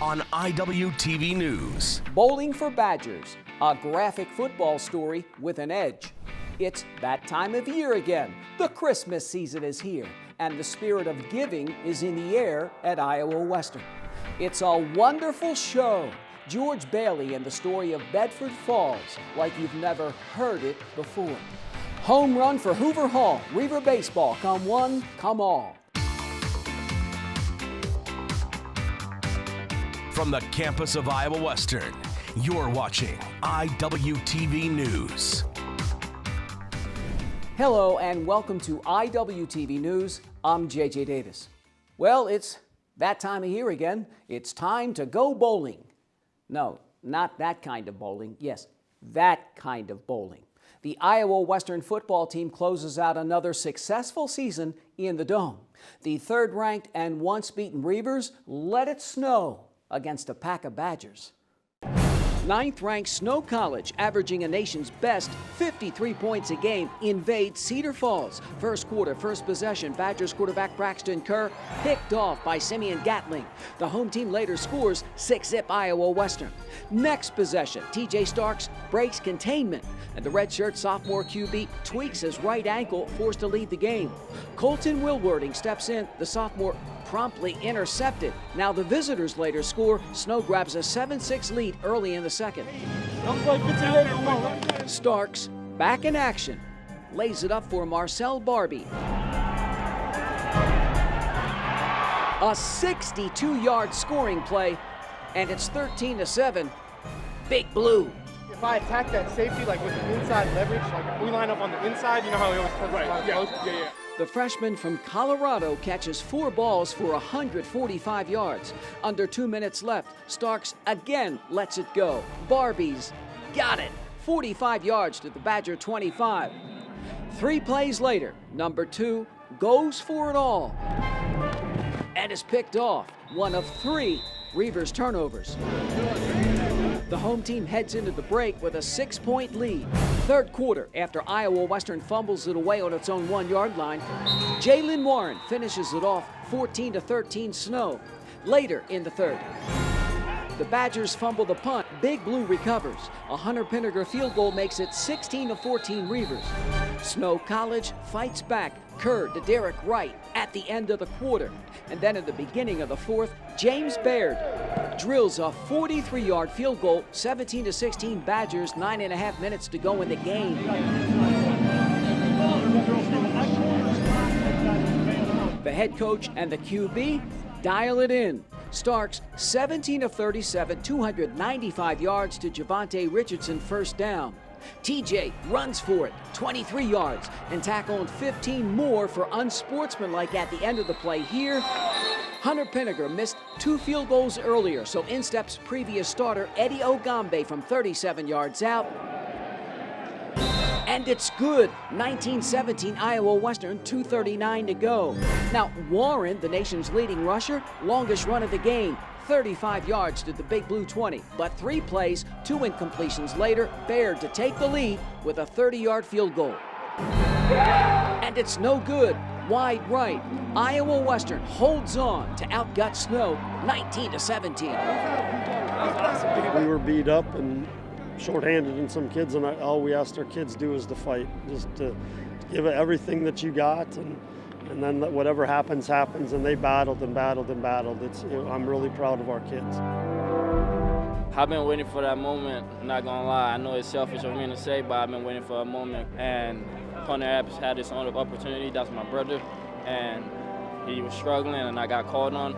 on Iwtv News. Bowling for Badgers, a graphic football story with an edge. It's that time of year again. The Christmas season is here, and the spirit of giving is in the air at Iowa Western. It's a wonderful show. George Bailey and the story of Bedford Falls, like you've never heard it before. Home run for Hoover Hall. Reiver baseball, come one, come all. From the campus of Iowa Western, you're watching Iwtv News. Hello and welcome to Iwtv News. I'm JJ Davis. Well, it's that time of year again. It's time to go bowling. No, not that kind of bowling. Yes, that kind of bowling. The Iowa Western football team closes out another successful season in the Dome. The third-ranked and once-beaten Reivers let it snow against a pack of Badgers. Ninth-ranked Snow College, averaging a nation's best 53 points a game, invades Cedar Falls. First quarter, first possession, Badgers quarterback Braxton Kerr picked off by Simeon Gatling. The home team later scores 6-zip Iowa Western. Next possession, TJ Starks breaks containment, and the redshirt sophomore QB tweaks his right ankle, forced to leave the game. Colton Wilwarding steps in, the sophomore promptly intercepted. Now the visitors later score. Snow grabs a 7-6 lead early in the second. Starks, back in action, lays it up for Marcel Barbie. A 62-yard scoring play, and it's 13-7. Big Blue. If I attack that safety, like with the inside leverage, like if we line up on the inside, you know how he always plays Yeah. The freshman from Colorado catches 4 balls for 145 yards. Under 2 minutes left, Starks again lets it go. Barbie's got it. 45 yards to the Badger 25. 3 plays later, number 2 goes for it all and is picked off. One of 3 Reivers turnovers. The home team heads into the break with a 6-point lead. Third quarter, after Iowa Western fumbles it away on its own 1-yard line, Jalen Warren finishes it off 14-13 Snow. Later in the third, the Badgers fumble the punt. Big Blue recovers. A Hunter Pinniger field goal makes it 16-14 Reivers. Snow College fights back. Kerr to Derek Wright at the end of the quarter. And then at the beginning of the fourth, James Baird drills a 43-yard field goal, 17-16 Badgers, 9.5 minutes to go in the game. The head coach and the QB dial it in. Starks 17 of 37, 295 yards to Javante Richardson, first down. TJ runs for it, 23 yards, and tackled 15 more for unsportsmanlike at the end of the play here. Hunter Pinniger missed 2 field goals earlier, so in steps previous starter Eddie Ogambe from 37 yards out. And it's good. 19-17 Iowa Western, 2:39 to go. Now Warren, the nation's leading rusher, longest run of the game, 35 yards to the Big Blue 20. But 3 plays, 2 incompletions later, Baird to take the lead with a 30-yard field goal. And it's no good. Wide right. Iowa Western holds on to outgut Snow 19-17. We were beat up and shorthanded in some kids, and all we asked our kids to do is to fight, just to give it everything that you got, and then whatever happens, and they battled and battled and battled. I'm really proud of our kids. I've been waiting for that moment, I'm not gonna lie. I know it's selfish of me to say, but I've been waiting for a moment, and Hunter had this opportunity. That's my brother, and he was struggling, and I got called on.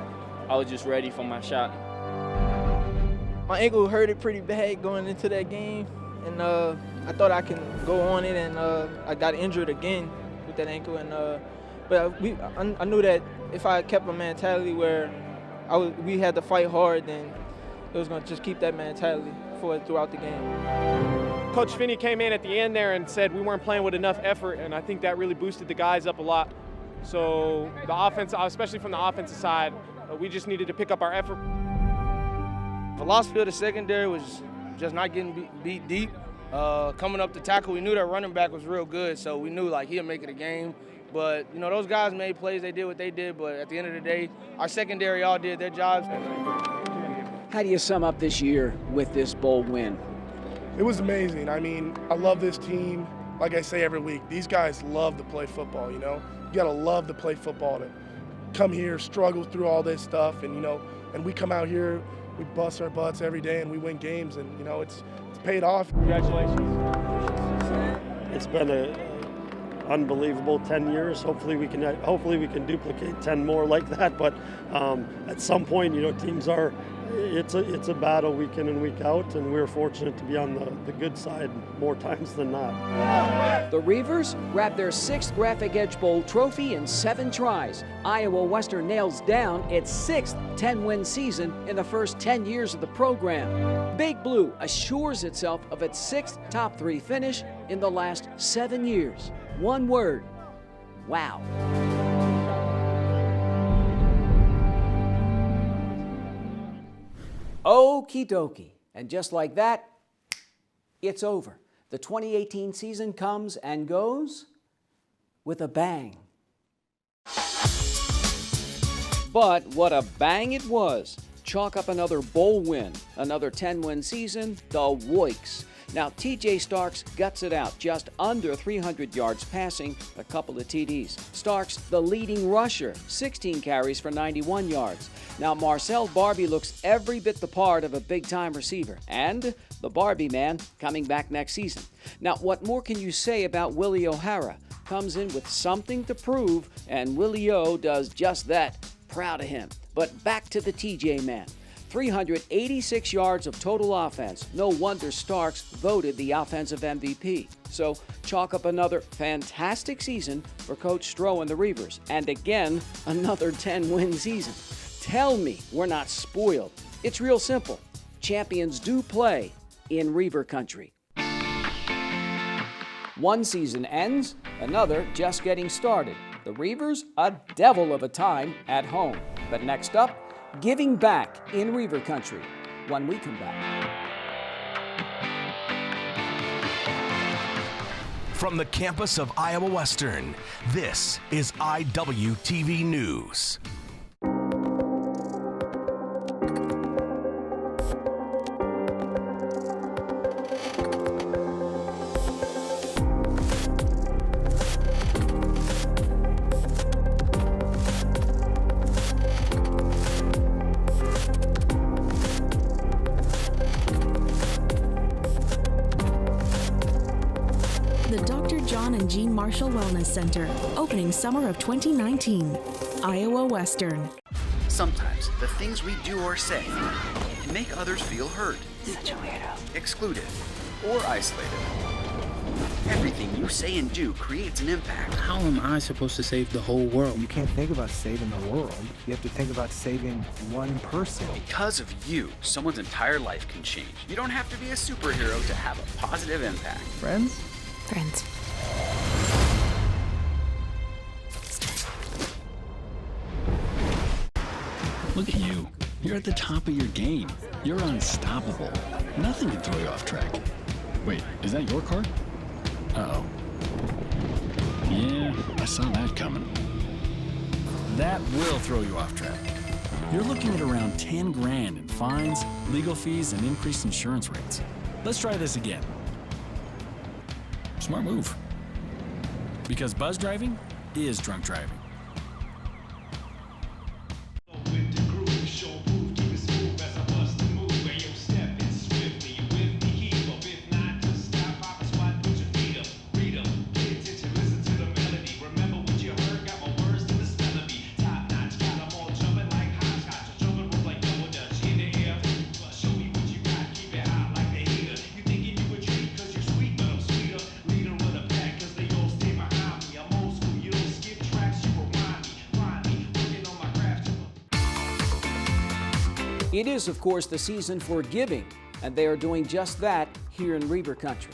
I was just ready for my shot. My ankle hurted pretty bad going into that game, and I thought I can go on it, and I got injured again with that ankle. And but I knew that if I kept a mentality where we had to fight hard, then it was going to just keep that mentality throughout the game. Coach Finney came in at the end there and said we weren't playing with enough effort, and I think that really boosted the guys up a lot. So the offense, especially from the offensive side, we just needed to pick up our effort. Philosophy of the secondary was just not getting beat deep. Coming up to tackle, we knew that running back was real good, so we knew like he'd make it a game. But, you know, those guys made plays, they did what they did, but at the end of the day, our secondary all did their jobs. How do you sum up this year with this bowl win? It was amazing. I mean, I love this team. Like I say every week, these guys love to play football, you know? You gotta love to play football, to come here, struggle through all this stuff, and, you know, and we come out here, we bust our butts every day and we win games, and, you know, it's paid off. Congratulations. It's been an unbelievable 10 years. Hopefully we can duplicate 10 more like that, but at some point, you know, teams are, it's a battle week in and week out, and we're fortunate to be on the good side more times than not. The Reivers grabbed their 6th Graphic Edge Bowl trophy in 7 tries. Iowa Western nails down its 6th 10-win season in the first 10 years of the program. Big Blue assures itself of its 6th top 3 finish in the last 7 years. One word: wow. Okie dokie. And just like that, it's over. The 2018 season comes and goes with a bang. But what a bang it was. Chalk up another bowl win, another 10-win season, the Woiks. Now, TJ Starks guts it out, just under 300 yards passing, a couple of TDs. Starks, the leading rusher, 16 carries for 91 yards. Now, Marcel Barbie looks every bit the part of a big-time receiver, and the Barbie man coming back next season. Now, what more can you say about Willie O'Hara? Comes in with something to prove, and Willie O does just that. Proud of him. But back to the TJ man. 386 yards of total offense. No wonder Starks voted the offensive MVP. So chalk up another fantastic season for Coach Stroh and the Reivers. And again, another 10-win season. Tell me we're not spoiled. It's real simple. Champions do play in Reiver country. One season ends, another just getting started. The Reivers, a devil of a time at home. But next up, giving back in Reiver country when we come back. From the campus of Iowa Western, this is Iwtv News. Marshall Wellness Center, opening summer of 2019. Iowa Western. Sometimes the things we do or say can make others feel hurt, Such a weirdo. excluded, or isolated. Everything you say and do creates an impact. How am I supposed to save the whole world? You can't think about saving the world. You have to think about saving one person. Because of you, someone's entire life can change. You don't have to be a superhero to have a positive impact. Friends? Friends. Look at you. You're at the top of your game. You're unstoppable. Nothing can throw you off track. Wait, is that your car? Uh-oh. Yeah, I saw that coming. That will throw you off track. You're looking at around 10 grand in fines, legal fees, and increased insurance rates. Let's try this again. Smart move. Because buzz driving is drunk driving. It is, of course, the season for giving, and they are doing just that here in Reiver country.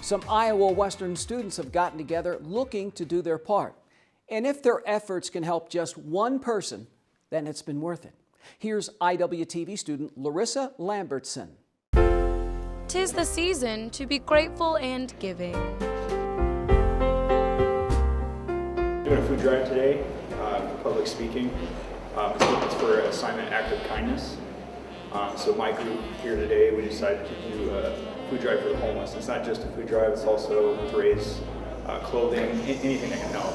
Some Iowa Western students have gotten together looking to do their part. And if their efforts can help just one person, then it's been worth it. Here's Iwtv student Larissa Lambertson. 'Tis the season to be grateful and giving. Doing a food drive today for public speaking. It's for assignment Act of Kindness. So my group here today, we decided to do a food drive for the homeless. It's not just a food drive, it's also to raise clothing, anything that can help,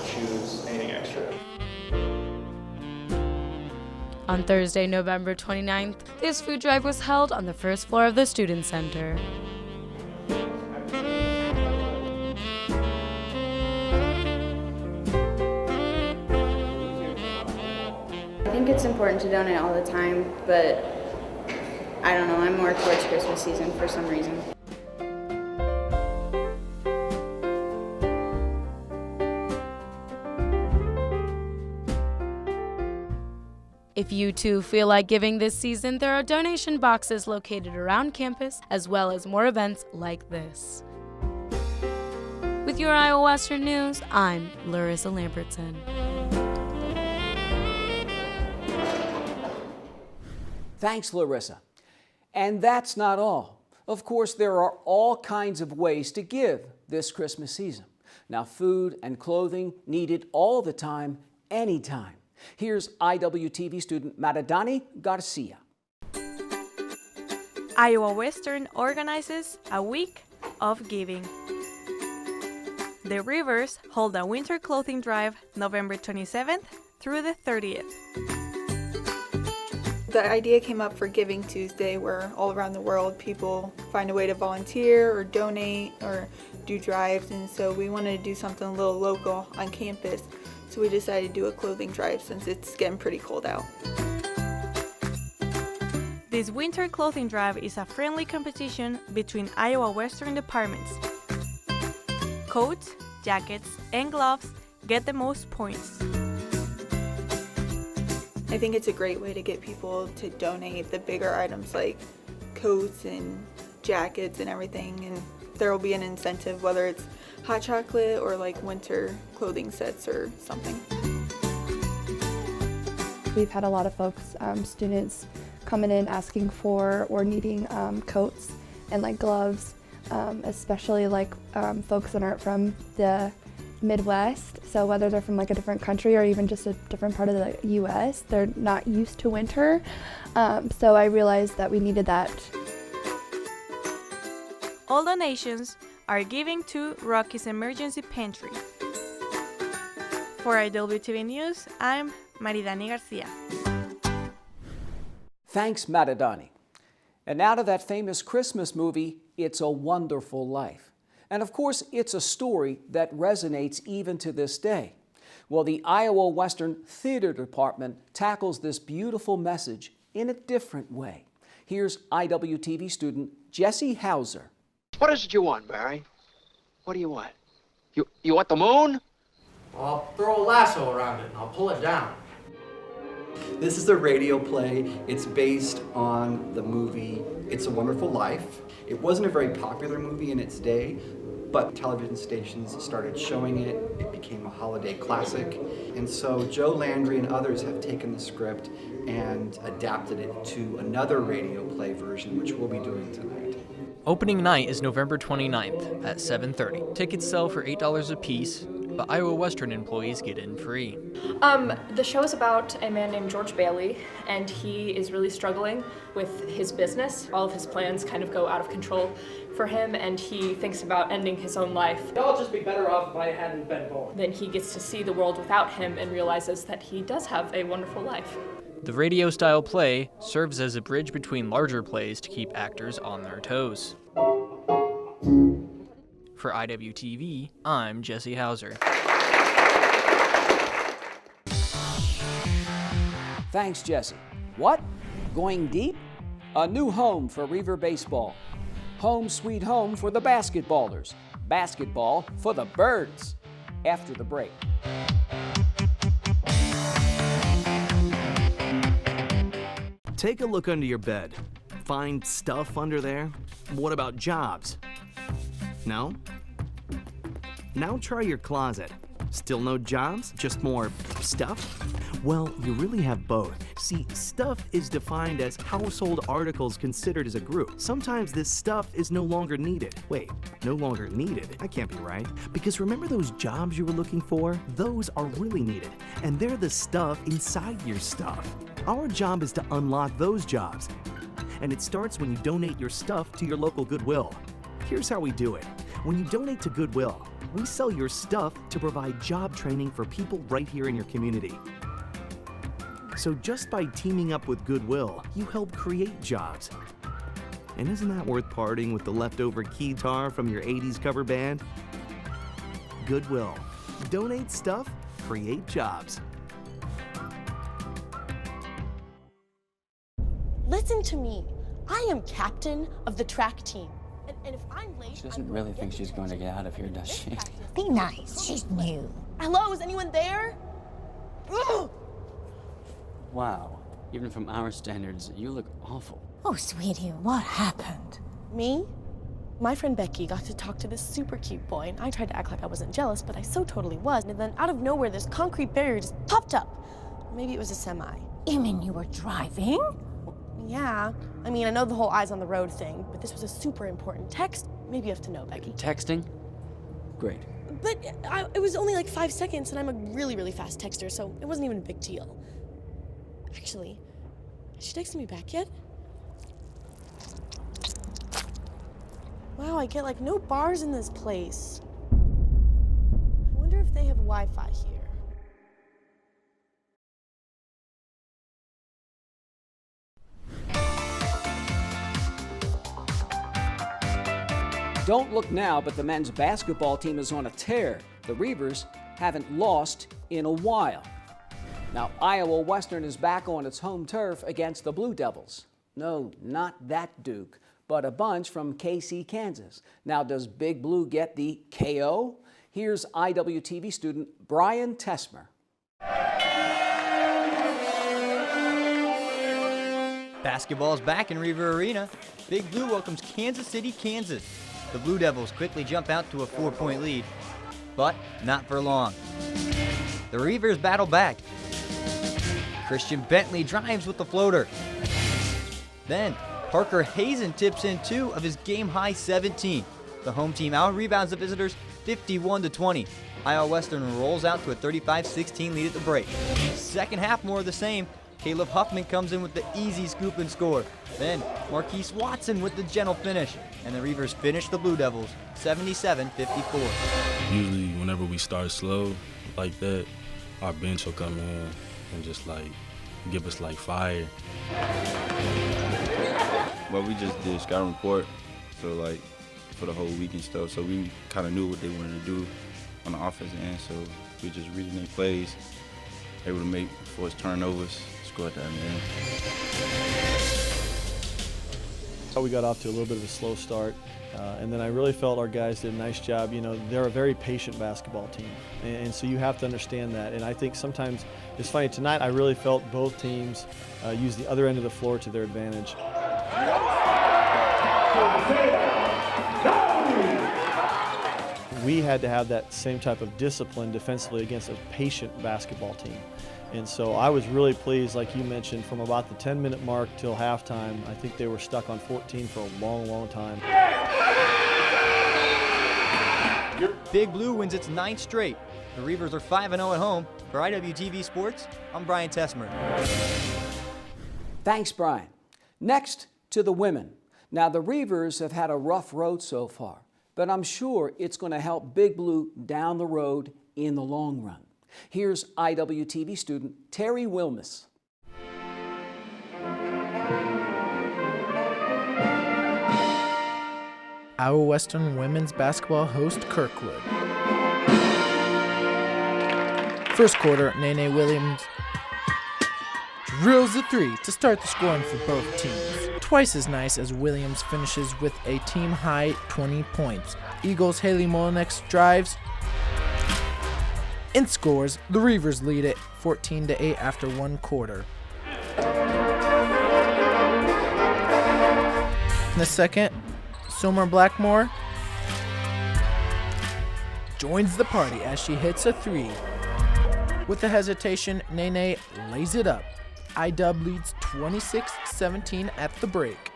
shoes, anything extra. On Thursday, November 29th, this food drive was held on the first floor of the Student Center. I think it's important to donate all the time, but I don't know, I'm more towards Christmas season for some reason. If you too feel like giving this season, there are donation boxes located around campus, as well as more events like this. With your Iowa Western News, I'm Larissa Lambertson. Thanks, Larissa. And that's not all. Of course, there are all kinds of ways to give this Christmas season. Now, food and clothing needed all the time, anytime. Here's Iwtv student Maradani Garcia. Iowa Western organizes a week of giving. The Reivers hold a winter clothing drive November 27th through the 30th. The idea came up for Giving Tuesday, where all around the world people find a way to volunteer or donate or do drives, and so we wanted to do something a little local on campus. So we decided to do a clothing drive since it's getting pretty cold out. This winter clothing drive is a friendly competition between Iowa Western departments. Coats, jackets, and gloves get the most points. I think it's a great way to get people to donate the bigger items like coats and jackets and everything, and there will be an incentive whether it's hot chocolate or like winter clothing sets or something. We've had a lot of folks, students coming in asking for or needing coats and like gloves, especially like folks that aren't from the Midwest. So whether they're from like a different country or even just a different part of the US, they're not used to winter. So I realized that we needed that. All donations are giving to Rocky's Emergency Pantry. For Iwtv News, I'm Maridani Garcia. Thanks, Maradani. And now to that famous Christmas movie, It's a Wonderful Life. And of course, it's a story that resonates even to this day. Well, the Iowa Western Theater Department tackles this beautiful message in a different way. Here's Iwtv student Jesse Hauser. What is it you want, Barry? What do you want? You want the moon? I'll throw a lasso around it and I'll pull it down. This is a radio play. It's based on the movie It's a Wonderful Life. It wasn't a very popular movie in its day, but television stations started showing it. It became a holiday classic. And so Joe Landry and others have taken the script and adapted it to another radio play version, which we'll be doing tonight. Opening night is November 29th at 7:30. Tickets sell for $8 a piece, but Iowa Western employees get in free. The show is about a man named George Bailey, and he is really struggling with his business. All of his plans kind of go out of control for him, and he thinks about ending his own life. I'll just be better off if I hadn't been born. Then he gets to see the world without him and realizes that he does have a wonderful life. The radio-style play serves as a bridge between larger plays to keep actors on their toes. For Iwtv, I'm Jesse Hauser. Thanks, Jesse. What? Going deep? A new home for Reiver baseball. Home sweet home for the basketballers. Basketball for the birds. After the break. Take a look under your bed. Find stuff under there? What about jobs? No? Now try your closet. Still no jobs? Just more stuff? Well, you really have both. See, stuff is defined as household articles considered as a group. Sometimes this stuff is no longer needed. Wait, no longer needed? That can't be right. Because remember those jobs you were looking for? Those are really needed. And they're the stuff inside your stuff. Our job is to unlock those jobs. And it starts when you donate your stuff to your local Goodwill. Here's how we do it. When you donate to Goodwill, we sell your stuff to provide job training for people right here in your community. So just by teaming up with Goodwill, you help create jobs. And isn't that worth parting with the leftover keytar from your 80s cover band? Goodwill. Donate stuff, create jobs. Listen to me. I am captain of the track team. And if I'm late, She doesn't really think she's going to get out of here, does she? be nice. She's new. Hello, is anyone there? Ugh! Wow. Even from our standards, you look awful. Oh, sweetie, what happened? Me? My friend Becky got to talk to this super cute boy, and I tried to act like I wasn't jealous, but I so totally was. And then out of nowhere, this concrete barrier just popped up. Maybe it was a semi. You mean you were driving? Yeah. I mean, I know the whole eyes on the road thing, but this was a super important text. Maybe you have to know, Becky. Texting? Great. But it was only like 5 seconds, and I'm a really, really fast texter, so it wasn't even a big deal. Actually, has she texted me back yet? Wow, I get like no bars in this place. I wonder if they have Wi-Fi here. Don't look now, but the men's basketball team is on a tear. The Reivers haven't lost in a while. Now, Iowa Western is back on its home turf against the Blue Devils. No, not that Duke, but a bunch from KC, Kansas. Now, does Big Blue get the KO? Here's Iwtv student Brian Tesmer. Basketball's back in Reiver Arena. Big Blue welcomes Kansas City, Kansas. The Blue Devils quickly jump out to a 4-point lead, but not for long. The Reivers battle back. Christian Bentley drives with the floater. Then Parker Hazen tips in 2 of his game-high 17. The home team out-rebounds the visitors 51-20. Iowa Western rolls out to a 35-16 lead at the break. Second half, more of the same. Caleb Huffman comes in with the easy scoop and score. Then Marquise Watson with the gentle finish. And the Reivers finish the Blue Devils 77-54. Usually whenever we start slow like that, our bench will come in and just like give us like fire. Well, we just did scouting report, so like for the whole week and stuff, so we kind of knew what they wanted to do on the offensive end, so we just reading their plays, able to make force turnovers, score at the end. We got off to a little bit of a slow start, and then I really felt our guys did a nice job. You know, they're a very patient basketball team, and so you have to understand that. And I think sometimes it's funny. Tonight, I really felt both teams use the other end of the floor to their advantage. We had to have that same type of discipline defensively against a patient basketball team. And so I was really pleased, like you mentioned, from about the 10-minute mark till halftime. I think they were stuck on 14 for a long, long time. Big Blue wins its 9th straight. The Reivers are 5-0 at home. For Iwtv Sports, I'm Brian Tesmer. Thanks, Brian. Next to the women. Now, the Reivers have had a rough road so far, but I'm sure it's going to help Big Blue down the road in the long run. Here's Iwtv student Terry Wilmus. Iowa Western women's basketball host Kirkwood. First quarter, Nene Williams drills a 3 to start the scoring for both teams. Twice as nice as Williams finishes with a team-high 20 points. Eagles' Haley Molinex drives and scores. The Reivers lead it 14-8 after one quarter. In the second, Summer Blackmore joins the party as she hits a 3. With the hesitation, Nene lays it up. IW leads 26-17 at the break.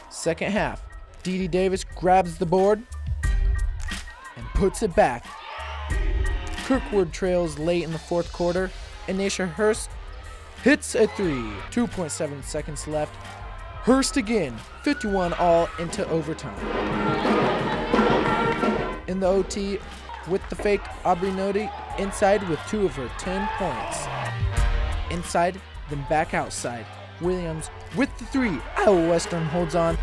Second half, Dee Davis grabs the board and puts it back. Kirkwood trails late in the fourth quarter, and Naisha Hurst hits a three. 2.7 seconds left. Hurst again, 51 all into overtime. In the OT, with the fake, Aubrey Nodi inside with 2 of her 10 points. Inside, then back outside. Williams with the three. Iowa Western holds on.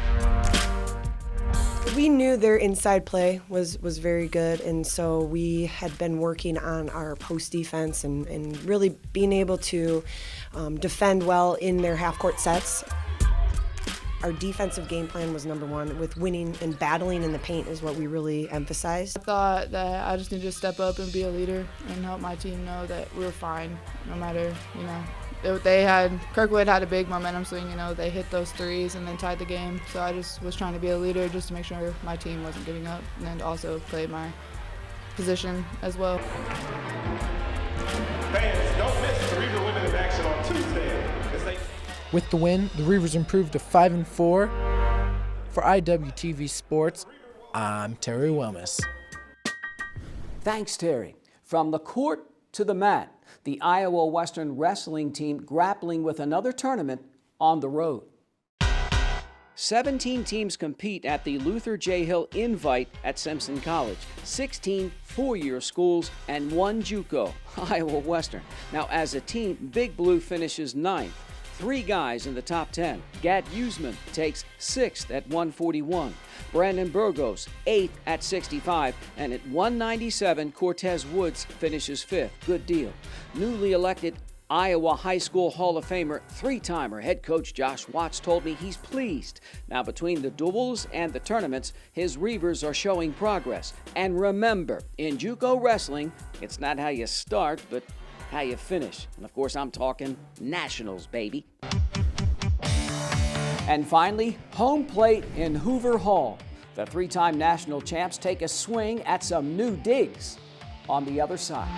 We knew their inside play was very good, and so we had been working on our post defense and really being able to defend well in their half-court sets. Our defensive game plan was number one, with winning and battling in the paint is what we really emphasized. I thought that I just needed to step up and be a leader and help my team know that we were fine, no matter, Kirkwood had a big momentum swing, they hit those threes and then tied the game. So I just was trying to be a leader just to make sure my team wasn't giving up, and then also play my position as well. Fans, don't miss the Reiver Women in Action on Tuesday. With the win, the Reivers improved to 5-4. For Iwtv Sports, I'm Terry Wellness. Thanks, Terry. From the court to the mat, the Iowa Western wrestling team grappling with another tournament on the road. 17 teams compete at the Luther J. Hill Invite at Simpson College. 16 four-year schools and 1 JUCO, Iowa Western. Now, as a team, Big Blue finishes 9th. 3 guys in the top 10. Gad Usman takes 6th at 141. Brandon Burgos, 8th at 65. And at 197, Cortez Woods finishes 5th. Good deal. Newly elected Iowa High School Hall of Famer, 3-timer head coach Josh Watts told me he's pleased. Now, between the duels and the tournaments, his Reivers are showing progress. And remember, in JUCO wrestling, it's not how you start, but how you finish. And of course, I'm talking nationals, baby. And finally, home plate in Hoover Hall. The 3-time national champs take a swing at some new digs on the other side.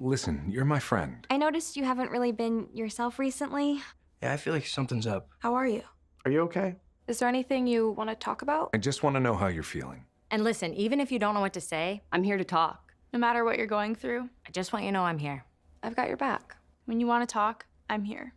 Listen, you're my friend. I noticed you haven't really been yourself recently. Yeah, I feel like something's up. How are you? Are you okay? Is there anything you want to talk about? I just want to know how you're feeling. And listen, even if you don't know what to say, I'm here to talk. No matter what you're going through, I just want you to know I'm here. I've got your back. When you want to talk, I'm here.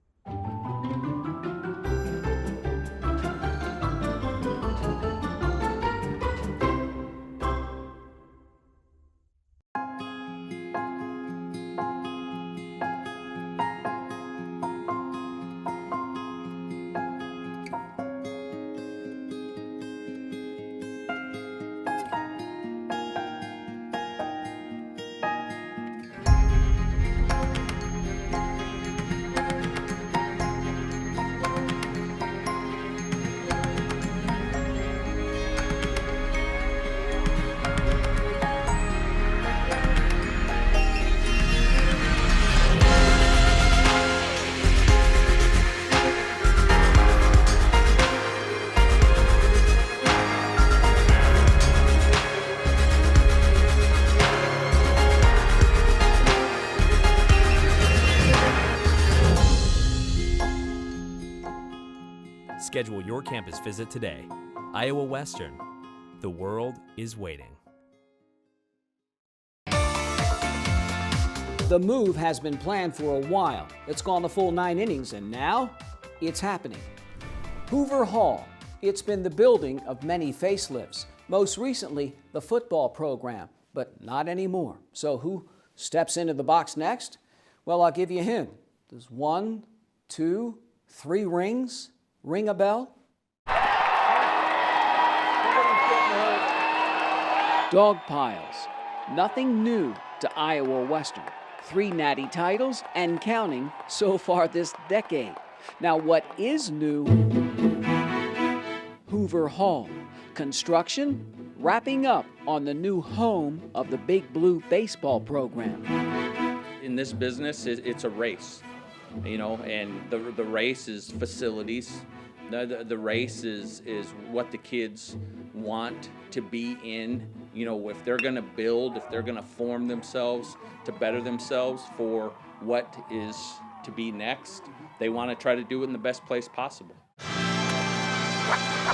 Schedule your campus visit today. Iowa Western. The world is waiting. The move has been planned for a while. It's gone the full 9 innings, and now it's happening. Hoover Hall. It's been the building of many facelifts. Most recently, the football program, but not anymore. So who steps into the box next? Well, I'll give you a hint. Does 1, 2, 3 rings ring a bell? Dog piles. Nothing new to Iowa Western. 3 natty titles and counting so far this decade. Now, what is new Hoover Hall. Construction wrapping up on the new home of the Big Blue baseball program. In this business, it's a race, you know, and the race is facilities. The race is what the kids want to be in. You know, if they're going to build, if they're going to form themselves to better themselves for what is to be next, they want to try to do it in the best place possible.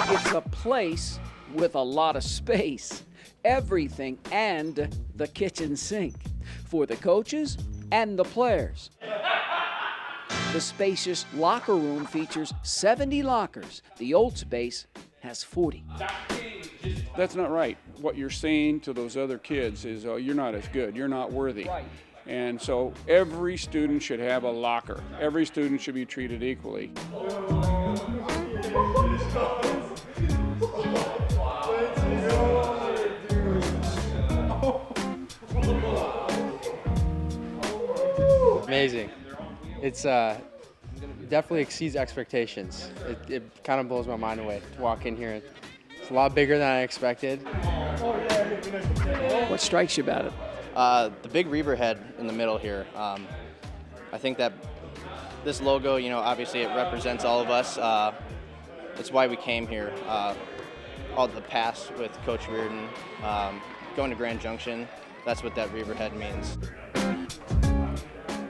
It's a place with a lot of space, everything, and the kitchen sink for the coaches and the players. The spacious locker room features 70 lockers. The old space has 40. That's not right. What you're saying to those other kids is, oh, you're not as good, you're not worthy. Right. And so every student should have a locker. Every student should be treated equally. Amazing. It's definitely exceeds expectations. It kind of blows my mind away to walk in here. It's a lot bigger than I expected. What strikes you about it? The big Reiver head in the middle here. I think that this logo, you know, obviously it represents all of us. It's why we came here. All the past with Coach Reardon, going to Grand Junction, that's what that Reiver head means.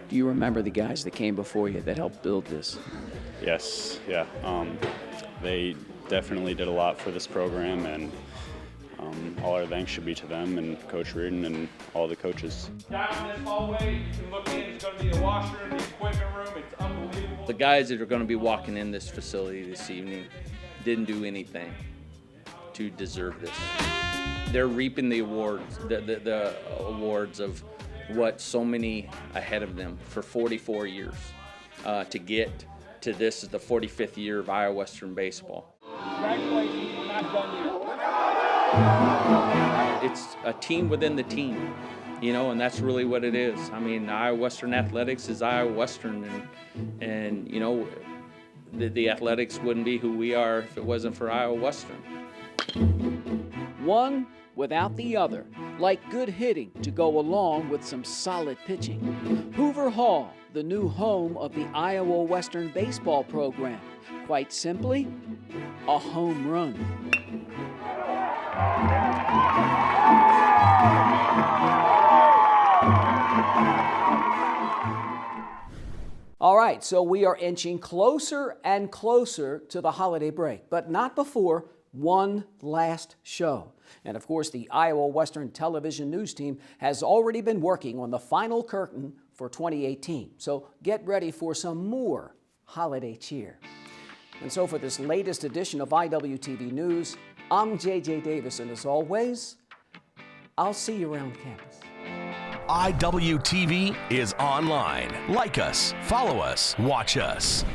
Do you remember the guys that came before you that helped build this? Yes, yeah. They definitely did a lot for this program, and all our thanks should be to them and Coach Reardon and all the coaches. Down this hallway, you can look in, it's going to be the washroom, the equipment room, it's unbelievable. The guys that are going to be walking in this facility this evening didn't do anything to deserve this. They're reaping the awards, the awards of what so many ahead of them for 44 years to get to this is the 45th year of Iowa Western baseball. Congratulations, we're not done yet. It's a team within the team, you know, and that's really what it is. I mean, Iowa Western athletics is Iowa Western, and you know, the athletics wouldn't be who we are if it wasn't for Iowa Western. One without the other, like good hitting to go along with some solid pitching. Hoover Hall, the new home of the Iowa Western baseball program. Quite simply, a home run. All right, so we are inching closer and closer to the holiday break, but not before one last show. And of course, the Iowa Western television news team has already been working on the final curtain for 2018. So get ready for some more holiday cheer. And so for this latest edition of IWTV News, I'm J.J. Davis, and as always, I'll see you around campus. IWTV is online. Like us, follow us, watch us.